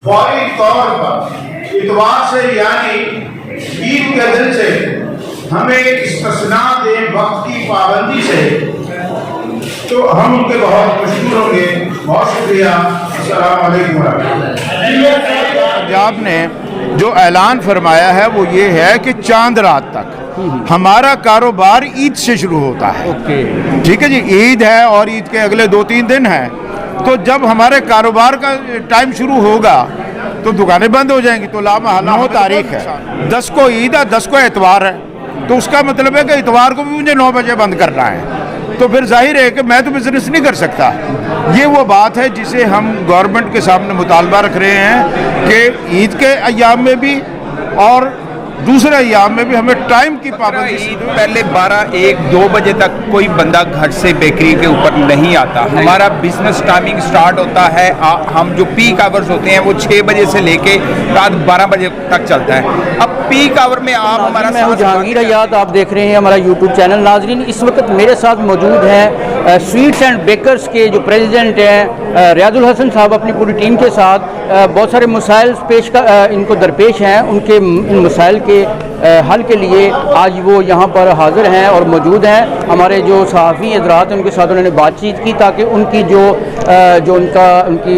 फौरी तौर पर इतवार से यानी ईद के दिन से हमें इस्तिस्ना दे वक्त की पाबंदी से, तो हम उनके बहुत मशहूर होंगे। बहुत शुक्रिया। अस्सलाम वालेकुम। पंजाब ने जो ऐलान फरमाया है वो ये है कि चांद रात तक हमारा कारोबार ईद से शुरू होता है। ठीक है जी, ईद है और ईद के अगले 2-3 दिन हैं, तो जब हमारे कारोबार का टाइम शुरू होगा तो दुकानें बंद हो जाएंगी। तो लामहला 9 तारीख है, 10 को ईद है, 10 को एतवार है, तो उसका मतलब है कि इतवार को भी मुझे 9 बजे बंद करना है। तो फिर जाहिर है कि मैं तो बिजनेस नहीं कर सकता। ये वो बात है जिसे हम गवर्नमेंट के सामने मुतालबा रख रहे हैं कि ईद के अय्याम में भी और दूसरे अय्याम में भी हमें टाइम की पाबंदी। ईद पहले 12-1-2 बजे तक कोई बंदा घर से बेकरी के ऊपर नहीं आता। हमारा बिजनेस टाइमिंग स्टार्ट होता है, हम जो पीक आवर्स होते हैं वो 6 बजे से लेके रात 12 बजे तक चलता है। अब पीक आवर में आप हमारा मैं हूं जहांगीर अयाद, आप देख रहे हैं हमारा यूट्यूब चैनल। नाजरीन, इस वक्त मेरे साथ मौजूद हैं स्वीट्स एंड बेकर्स के जो प्रेसिडेंट हैं रियाजुल हसन साहब, अपनी पूरी टीम के साथ। बहुत सारे मसाइल इनको दरपेश हैं, उनके इन मसाइल के हल के लिए आज वो यहाँ पर हाज़िर हैं और मौजूद हैं। हमारे जो सहाफ़ी हज़रात हैं उनके साथ उन्होंने बातचीत की ताकि उनकी उनकी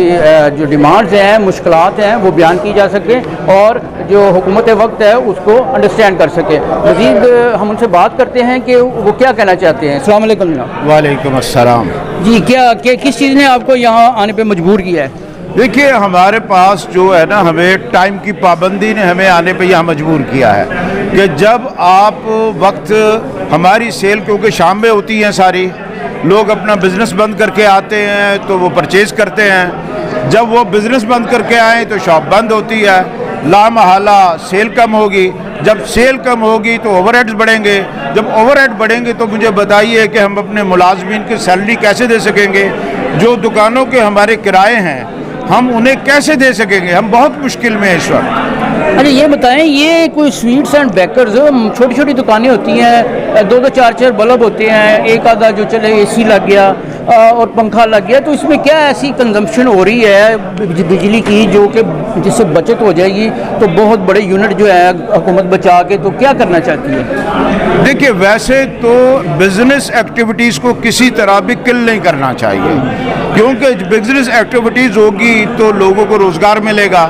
जो डिमांड्स हैं, मुश्किलात हैं, वो बयान की जा सके और जो हुकूमत वक्त है उसको अंडरस्टैंड कर सके। मज़ीद हम उनसे बात करते हैं कि वो क्या कहना चाहते हैं। अस्सलाम वालेकुम। वालेकुम अस्सलाम जी, किस चीज़ ने आपको यहाँ आने पर मजबूर किया है? देखिए, हमारे पास जो है ना, हमें टाइम की पाबंदी ने हमें आने पे यहाँ मजबूर किया है कि जब आप वक्त हमारी सेल, क्योंकि शाम में होती हैं सारी, लोग अपना बिज़नेस बंद करके आते हैं तो वो परचेज़ करते हैं। जब वो बिज़नेस बंद करके आए तो शॉप बंद होती है, लामहला सेल कम होगी। जब सेल कम होगी तो ओवरहेड्स बढ़ेंगे। जब ओवरहेड बढ़ेंगे तो मुझे बताइए कि हम अपने मुलाजमीन की सैलरी कैसे दे सकेंगे? जो दुकानों के हमारे किराए हैं हम उन्हें कैसे दे सकेंगे? हम बहुत मुश्किल में हैं इस वक्त। अच्छा, ये बताएं, ये कोई स्वीट्स एंड बेकर्स छोटी छोटी दुकानें होती हैं, 2-2 4-4 बल्ब होते हैं, एक आधा जो चले एसी लग गया और पंखा लग गया, तो इसमें क्या ऐसी कंजम्पशन हो रही है बिजली की जो कि जिससे बचत हो जाएगी? तो बहुत बड़े यूनिट जो है हुकूमत बचा के, तो क्या करना चाहती है? देखिए, वैसे तो बिजनेस एक्टिविटीज़ को किसी तरह भी किल नहीं करना चाहिए, क्योंकि बिजनेस एक्टिविटीज़ होगी तो लोगों को रोज़गार मिलेगा।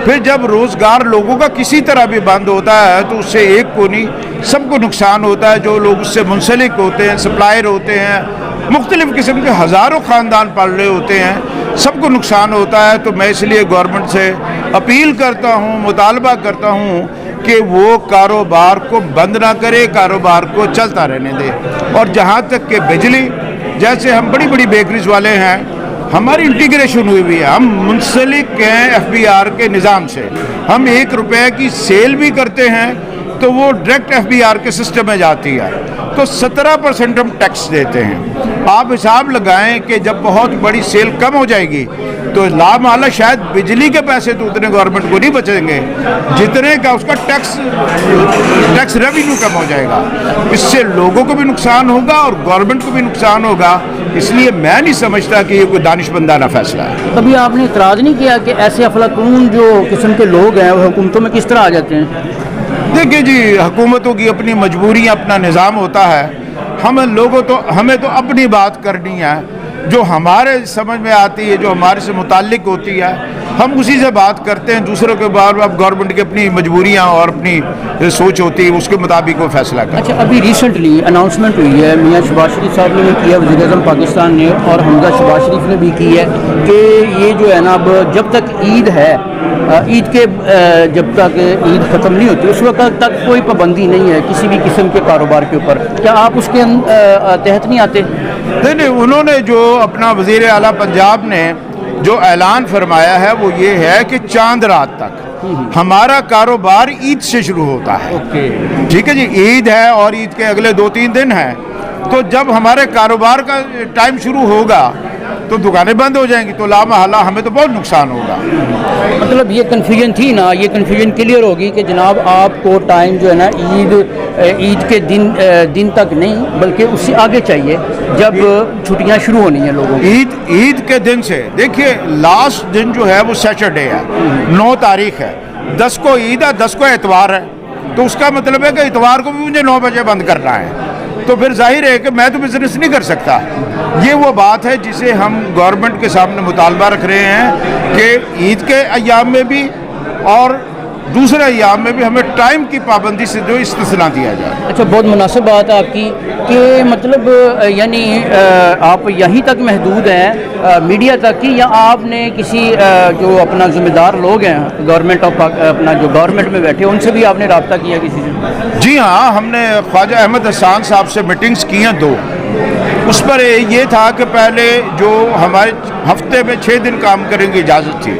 फिर जब रोज़गार लोगों का किसी तरह भी बंद होता है तो उससे एक को नहीं सबको नुकसान होता है। जो लोग उससे मुंसलिक होते हैं, सप्लायर होते हैं, मुख्तलिफ़ किस्म के हज़ारों ख़ानदान पाल रहे होते हैं, सबको नुकसान होता है। तो मैं इसलिए गवर्नमेंट से अपील करता हूँ, मुतालबा करता हूँ कि वो कारोबार को बंद ना करे, कारोबार को चलता रहने दे। और जहाँ तक कि बिजली, जैसे हम बड़ी बड़ी बेकरीज वाले हैं, हमारी इंटीग्रेशन हुई हुई है, हम मुंसलिक हैं FBR के निज़ाम से। हम 1 रुपये की सेल भी करते हैं तो वो डायरेक्ट FBR के सिस्टम में जाती है, तो 17% हम टैक्स देते हैं। आप हिसाब लगाएं कि जब बहुत बड़ी सेल कम हो जाएगी तो लामहला शायद बिजली के पैसे तो उतने गवर्नमेंट को नहीं बचेंगे जितने का उसका टैक्स रेवेन्यू कम हो जाएगा। इससे लोगों को भी नुकसान होगा और गवर्नमेंट को भी नुकसान होगा। इसलिए मैं नहीं समझता कि ये कोई दानिशमंदाना फैसला है। कभी आपने इतराज़ नहीं किया कि ऐसे अफलातून जो किस्म के लोग हैं वो हुकूमतों में किस तरह आ जाते हैं? देखिए जी, हुकूमतों की अपनी मजबूरियाँ, अपना निज़ाम होता है। हमें तो अपनी बात करनी है, जो हमारे समझ में आती है, जो हमारे से मुताल्लिक होती है, हम उसी से बात करते हैं। दूसरों के बारे में गवर्नमेंट की अपनी मजबूरियाँ और अपनी सोच होती है, उसके मुताबिक वो फैसला करते हैं। अच्छा, अभी रिसेंटली अनाउंसमेंट हुई है, मियाँ शहबाज शरीफ साहब ने भी किया, वज़ीर-ए-आज़म पाकिस्तान ने, और हमजा शहबाज शरीफ ने भी की है कि ये जो है ना, अब जब तक ईद है, ईद के जब तक ईद ख़त्म नहीं होती उस वक्त तक कोई पाबंदी नहीं है किसी भी किस्म के कारोबार के ऊपर। क्या आप उसके तहत नहीं आते? नहीं, उन्होंने जो अपना वज़ीर आला पंजाब ने जो ऐलान फरमाया है वो ये है कि चांद रात तक हमारा कारोबार ईद से शुरू होता है। ठीक है जी, ईद है और ईद के अगले 2-3 दिन हैं, तो जब हमारे कारोबार का टाइम शुरू होगा तो दुकानें बंद हो जाएंगी, तो लामहला हमें तो बहुत नुकसान होगा। मतलब ये कन्फ्यूजन थी ना, ये कन्फ्यूजन क्लियर होगी कि जनाब आपको टाइम जो है ना ईद के दिन तक नहीं बल्कि उससे आगे चाहिए जब छुट्टियां शुरू होनी है लोगों की। ईद के दिन से देखिए, लास्ट दिन जो है वो सैटरडे है, 9 तारीख है, 10 को ईद है, 10 को एतवार है, तो उसका मतलब है कि इतवार को भी मुझे 9 बजे बंद करना है, तो फिर जाहिर है कि मैं तो बिजनेस नहीं कर सकता। ये वो बात है जिसे हम गवर्नमेंट के सामने मुतालबा रख रहे हैं कि ईद के अय्याम में भी और दूसरे अय्याम में भी हमें टाइम की पाबंदी से जो इस्तिस्ना दिया जाए। अच्छा, बहुत मुनासिब बात है आपकी कि मतलब यानी आप यहीं तक महदूद हैं मीडिया तक की, या आपने किसी जो अपना ज़िम्मेदार लोग हैं गवर्नमेंट ऑफ अपना जो गवर्नमेंट में बैठे उनसे भी आपने रब्ता किया किसी से? जी हाँ, हमने ख्वाजा अहमद हसान साहब से मीटिंग्स की हैं 2। उस पर ये था कि पहले जो हमारे हफ्ते में 6 दिन काम करने की इजाज़त थी,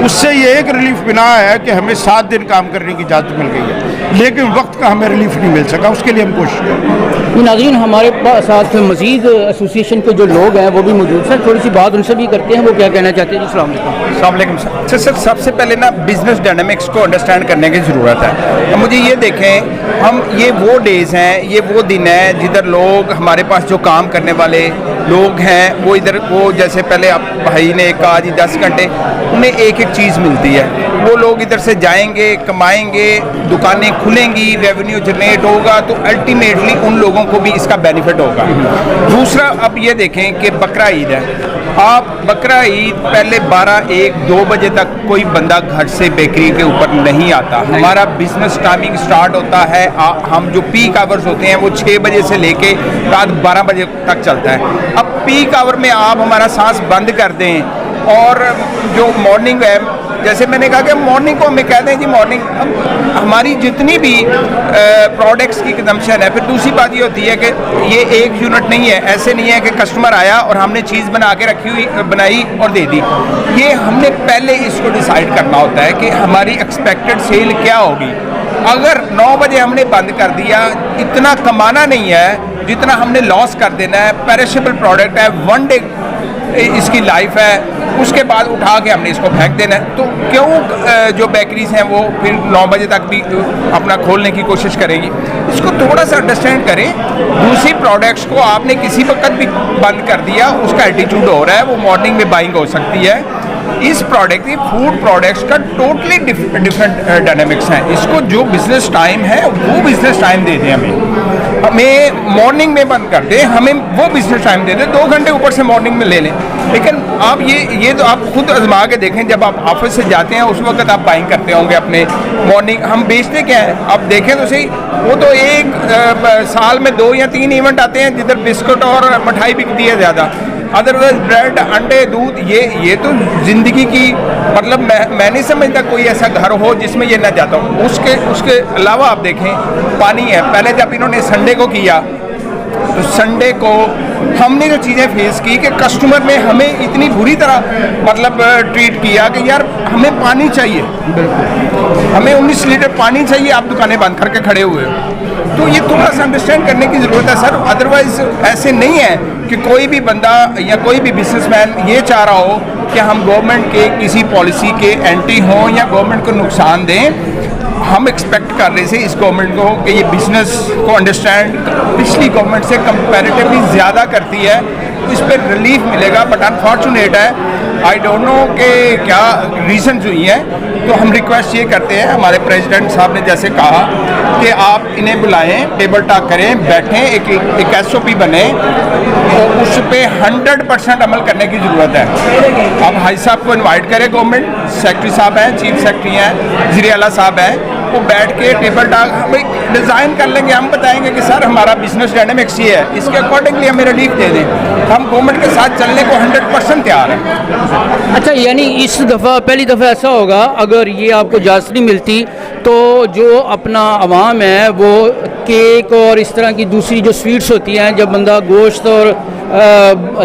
उससे ये एक रिलीफ मिला है कि हमें 7 दिन काम करने की इजाज़त मिल गई है, लेकिन वक्त का हमें रिलीफ नहीं मिल सका, उसके लिए हम कोशिश करें। नाज़रीन, हमारे साथ मज़ीद एसोसिएशन के जो लोग हैं वो भी मौजूद हैं, थोड़ी सी बात उनसे भी करते हैं, वो क्या कहना चाहते हैं। जी, अस्सलाम वालेकुम। सर, सबसे पहले ना बिजनेस डायनामिक्स को अंडरस्टैंड करने की ज़रूरत है। मुझे ये देखें, हम ये वो डेज़ हैं, ये वो दिन है जिधर लोग हमारे पास जो काम करने वाले लोग हैं वो इधर वो जैसे पहले आप भाई ने कहा जी 10 घंटे उन्हें एक एक चीज़ मिलती है, वो लोग इधर से जाएंगे, कमाएंगे, दुकानें खुलेंगी, रेवेन्यू जनरेट होगा, तो अल्टीमेटली उन लोगों को भी इसका बेनिफिट होगा। दूसरा, अब ये देखें कि बकरा ईद है, आप बकरा ईद पहले 12-1-2 बजे तक कोई बंदा घर से बेकरी के ऊपर नहीं आता। हमारा बिजनेस टाइमिंग स्टार्ट होता है, हम जो पीक आवर्स होते हैं वो 6 बजे से लेके रात 12 बजे तक चलता है। अब पीक आवर में आप हमारा सांस बंद कर दें और जो मॉर्निंग है, जैसे मैंने कहा कि मॉर्निंग को हमें कहते हैं जी मॉर्निंग, हमारी जितनी भी प्रोडक्ट्स की कंजम्पशन है। फिर दूसरी बात ये होती है कि ये एक यूनिट नहीं है, ऐसे नहीं है कि कस्टमर आया और हमने चीज़ बना के रखी हुई बनाई और दे दी। ये हमने पहले इसको डिसाइड करना होता है कि हमारी एक्सपेक्टेड सेल क्या होगी। अगर 9 बजे हमने बंद कर दिया, इतना कमाना नहीं है जितना हमने लॉस कर देना है। पेरिशेबल प्रोडक्ट है, 1 डे इसकी लाइफ है, उसके बाद उठा के हमने इसको फेंक देना है। तो क्यों जो बेकरीज हैं वो फिर 9 बजे तक भी अपना खोलने की कोशिश करेंगी? इसको थोड़ा सा अंडरस्टैंड करें। दूसरी प्रोडक्ट्स को आपने किसी वक्त भी बंद कर दिया, उसका एटीट्यूड हो रहा है, वो मॉर्निंग में बाइंग हो सकती है। इस प्रोडक्ट की फूड प्रोडक्ट्स का टोटली डिफरेंट डायनामिक्स हैं। इसको जो बिजनेस टाइम है वो बिजनेस टाइम दे दें, हमें मॉर्निंग में बंद कर दें, हमें वो बिजनेस टाइम दे दें, 2 घंटे ऊपर से मॉर्निंग में ले लें। लेकिन आप ये तो आप खुद आजमा के देखें, जब आप ऑफिस से जाते हैं उस वक्त आप बाइंग करते होंगे अपने मॉर्निंग। हम बेचते क्या है आप देखें तो सही, वो तो एक साल में 2 या 3 इवेंट आते हैं जिधर बिस्कुट और मिठाई बिकती है ज़्यादा। अदरवाइज ब्रेड, अंडे, दूध, ये तो ज़िंदगी की मतलब मैं नहीं समझता कोई ऐसा घर हो जिसमें ये ना जाता हो। उसके अलावा आप देखें, पानी है। पहले जब इन्होंने संडे को किया तो संडे को हमने जो चीज़ें फेस की कि कस्टमर ने हमें इतनी बुरी तरह मतलब ट्रीट किया कि यार हमें पानी चाहिए, हमें 19 लीटर पानी चाहिए, आप दुकानें बंद करके खड़े हुए हो। तो ये थोड़ा सा अंडरस्टैंड करने की ज़रूरत है सर। अदरवाइज ऐसे नहीं है कि कोई भी बंदा या कोई भी बिजनेसमैन ये चाह रहा हो कि हम गवर्नमेंट के किसी पॉलिसी के एंटी हों या गवर्नमेंट को नुकसान दें। हम एक्सपेक्ट कर रहे थे इस गवर्नमेंट को कि ये बिज़नेस को अंडरस्टैंड पिछली गवर्नमेंट से कंपैरेटिवली ज़्यादा करती है, इस पर रिलीफ मिलेगा। बट अनफॉर्चुनेट है, आई डोंट नो कि क्या रीजन हुई हैं। तो हम रिक्वेस्ट ये करते हैं, हमारे प्रेसिडेंट साहब ने जैसे कहा कि आप इन्हें बुलाएं, टेबल टॉक करें, बैठें, एक SOP बने, तो उस पर 100% अमल करने की ज़रूरत है। अब हाई साहब को इनवाइट करें, गवर्नमेंट सेक्रेटरी साहब हैं, चीफ सेक्रेटरी हैं, वज़ीर आला साहब हैं, वो बैठ के टेबल टॉक हम एक डिज़ाइन कर लेंगे। हम बताएंगे कि सर हमारा बिजनेस डायनामिक्स ये है, इसके अकॉर्डिंगली हमें रिलीफ दे दें। हम गवर्नमेंट के साथ चलने को 100% तैयार हैं। अच्छा, यानी इस दफ़ा पहली दफ़ा ऐसा होगा, अगर ये आपको इजाज़त नहीं मिलती तो जो अपना अवाम है वो केक और इस तरह की दूसरी जो स्वीट्स होती हैं, जब बंदा गोश्त और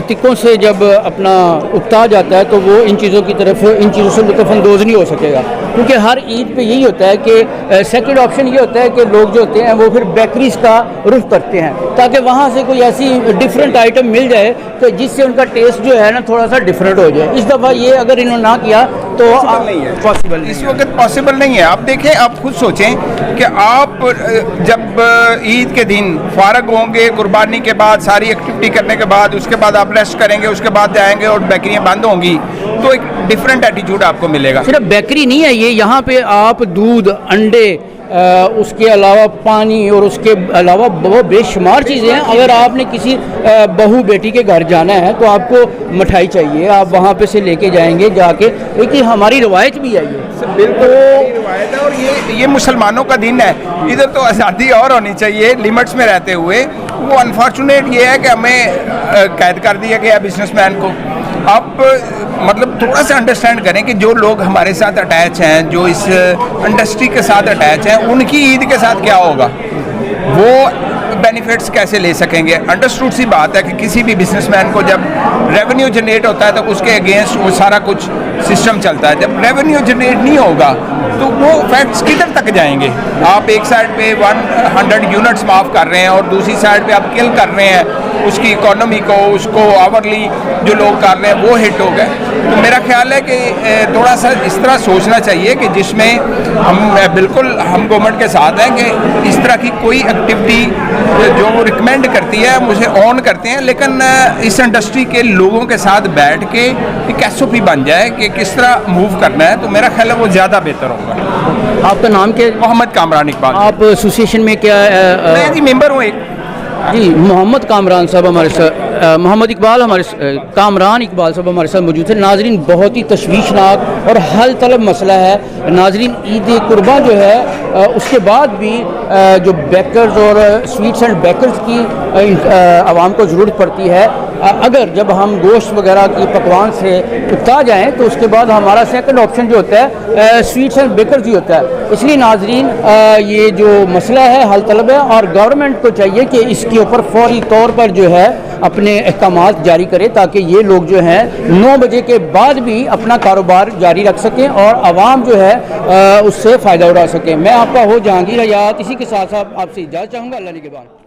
تکوں سے جب اپنا اکتا جاتا ہے تو وہ ان چیزوں کی طرف ان چیزوں سے لطف اندوز نہیں ہو سکے گا، کیونکہ ہر عید پہ یہی ہوتا ہے کہ سیکنڈ آپشن یہ ہوتا ہے کہ لوگ جو ہوتے ہیں وہ پھر بیکریز کا رخ کرتے ہیں تاکہ وہاں سے کوئی ایسی ڈفرینٹ آئٹم مل جائے کہ جس سے ان کا ٹیسٹ جو ہے نا تھوڑا سا ڈفرینٹ ہو جائے۔ اس دفعہ یہ اگر انہوں نے نہ کیا تو پاسبل اس وقت پاسبل نہیں ہے۔ آپ دیکھیں، آپ خود سوچیں کہ آپ جب عید کے دن فارغ ہوں گے قربانی کے بعد، ساری ایکٹیویٹی کرنے کے بعد، اس کے بعد آپ ریسٹ کریں گے، اس کے بعد جائیں گے اور بیکریاں بند ہوں گی، تو ایک ڈفرینٹ ایٹیٹیوڈ آپ کو ملے گا۔ صرف بیکری نہیں ہے یہ، یہاں پہ آپ دودھ، انڈے، اس کے علاوہ پانی اور اس کے علاوہ بہت بے شمار چیزیں ہیں۔ اگر آپ نے کسی بہو بیٹی کے گھر جانا ہے تو آپ کو مٹھائی چاہیے، آپ وہاں پہ سے لے کے جائیں گے جا کے، لیکن ہماری روایت بھی ہے یہ۔ بالکل روایت ہے، اور یہ مسلمانوں کا دن ہے، ادھر تو آزادی اور ہونی چاہیے لمٹس میں رہتے ہوئے۔ وہ انفارچونیٹ یہ ہے کہ ہمیں قید کر دیا گیا بزنس مین کو۔ آپ مطلب تھوڑا سا انڈرسٹینڈ کریں کہ جو لوگ ہمارے ساتھ اٹیچ ہیں، جو اس انڈسٹری کے ساتھ اٹیچ ہیں، ان کی عید کے ساتھ کیا ہوگا، وہ بینیفٹس کیسے لے سکیں گے۔ انڈرسٹوڈ سی بات ہے کہ کسی بھی بزنس مین کو جب ریونیو جنریٹ ہوتا ہے تو اس کے اگینسٹ وہ سارا کچھ سسٹم چلتا ہے۔ جب ریونیو جنریٹ نہیں ہوگا تو وہ فیکٹس کدھر تک جائیں گے؟ آپ ایک سائڈ پہ 100 یونٹس معاف کر رہے ہیں اور دوسری سائڈ پہ آپ کل کر رہے ہیں اس کی اکانومی کو، اس کو آورلی جو لوگ کر رہے ہیں وہ ہٹ ہو گئے۔ تو میرا خیال ہے کہ تھوڑا سا اس طرح سوچنا چاہیے کہ جس میں بالکل ہم گورنمنٹ کے ساتھ ہیں کہ اس طرح کی کوئی ایکٹیویٹی جو وہ ریکمینڈ کرتی ہے مجھے آن کرتے ہیں، لیکن اس انڈسٹری کے لوگوں کے ساتھ بیٹھ کے ایک ایس او پی بن جائے کہ کس طرح موو کرنا ہے، تو میرا خیال ہے وہ زیادہ بہتر ہوگا۔ آپ کا نام کیا؟ محمد کامران اقبال۔ آپ ایسوسیشن میں کیا میں جی ممبر ہوں ایک۔ جی محمد کامران صاحب ہمارے ساتھ، محمد اقبال کامران اقبال صاحب ہمارے ساتھ موجود ہیں۔ ناظرین، بہت ہی تشویشناک اور حل طلب مسئلہ ہے۔ ناظرین، عید قرباں جو ہے اس کے بعد بھی جو بیکرز اور سویٹس اینڈ بیکرز کی عوام کو ضرورت پڑتی ہے۔ اگر جب ہم گوشت وغیرہ کی پکوان سے اکتا جائیں تو اس کے بعد ہمارا سیکنڈ آپشن جو ہوتا ہے سویٹس اینڈ بیکرز ہی ہوتا ہے۔ اس لیے ناظرین، یہ جو مسئلہ ہے حل طلب ہے، اور گورنمنٹ کو چاہیے کہ اس کے اوپر فوری طور پر جو ہے اپنے احکامات جاری کرے تاکہ یہ لوگ جو ہیں 9 بجے کے بعد بھی اپنا کاروبار جاری رکھ سکیں اور عوام جو ہے اس سے فائدہ اٹھا سکیں۔ میں آپ کا ہو جہانگیر حیات، اسی کے ساتھ ساتھ آپ سے اجازت چاہوں گا۔ اللہ نگہبان۔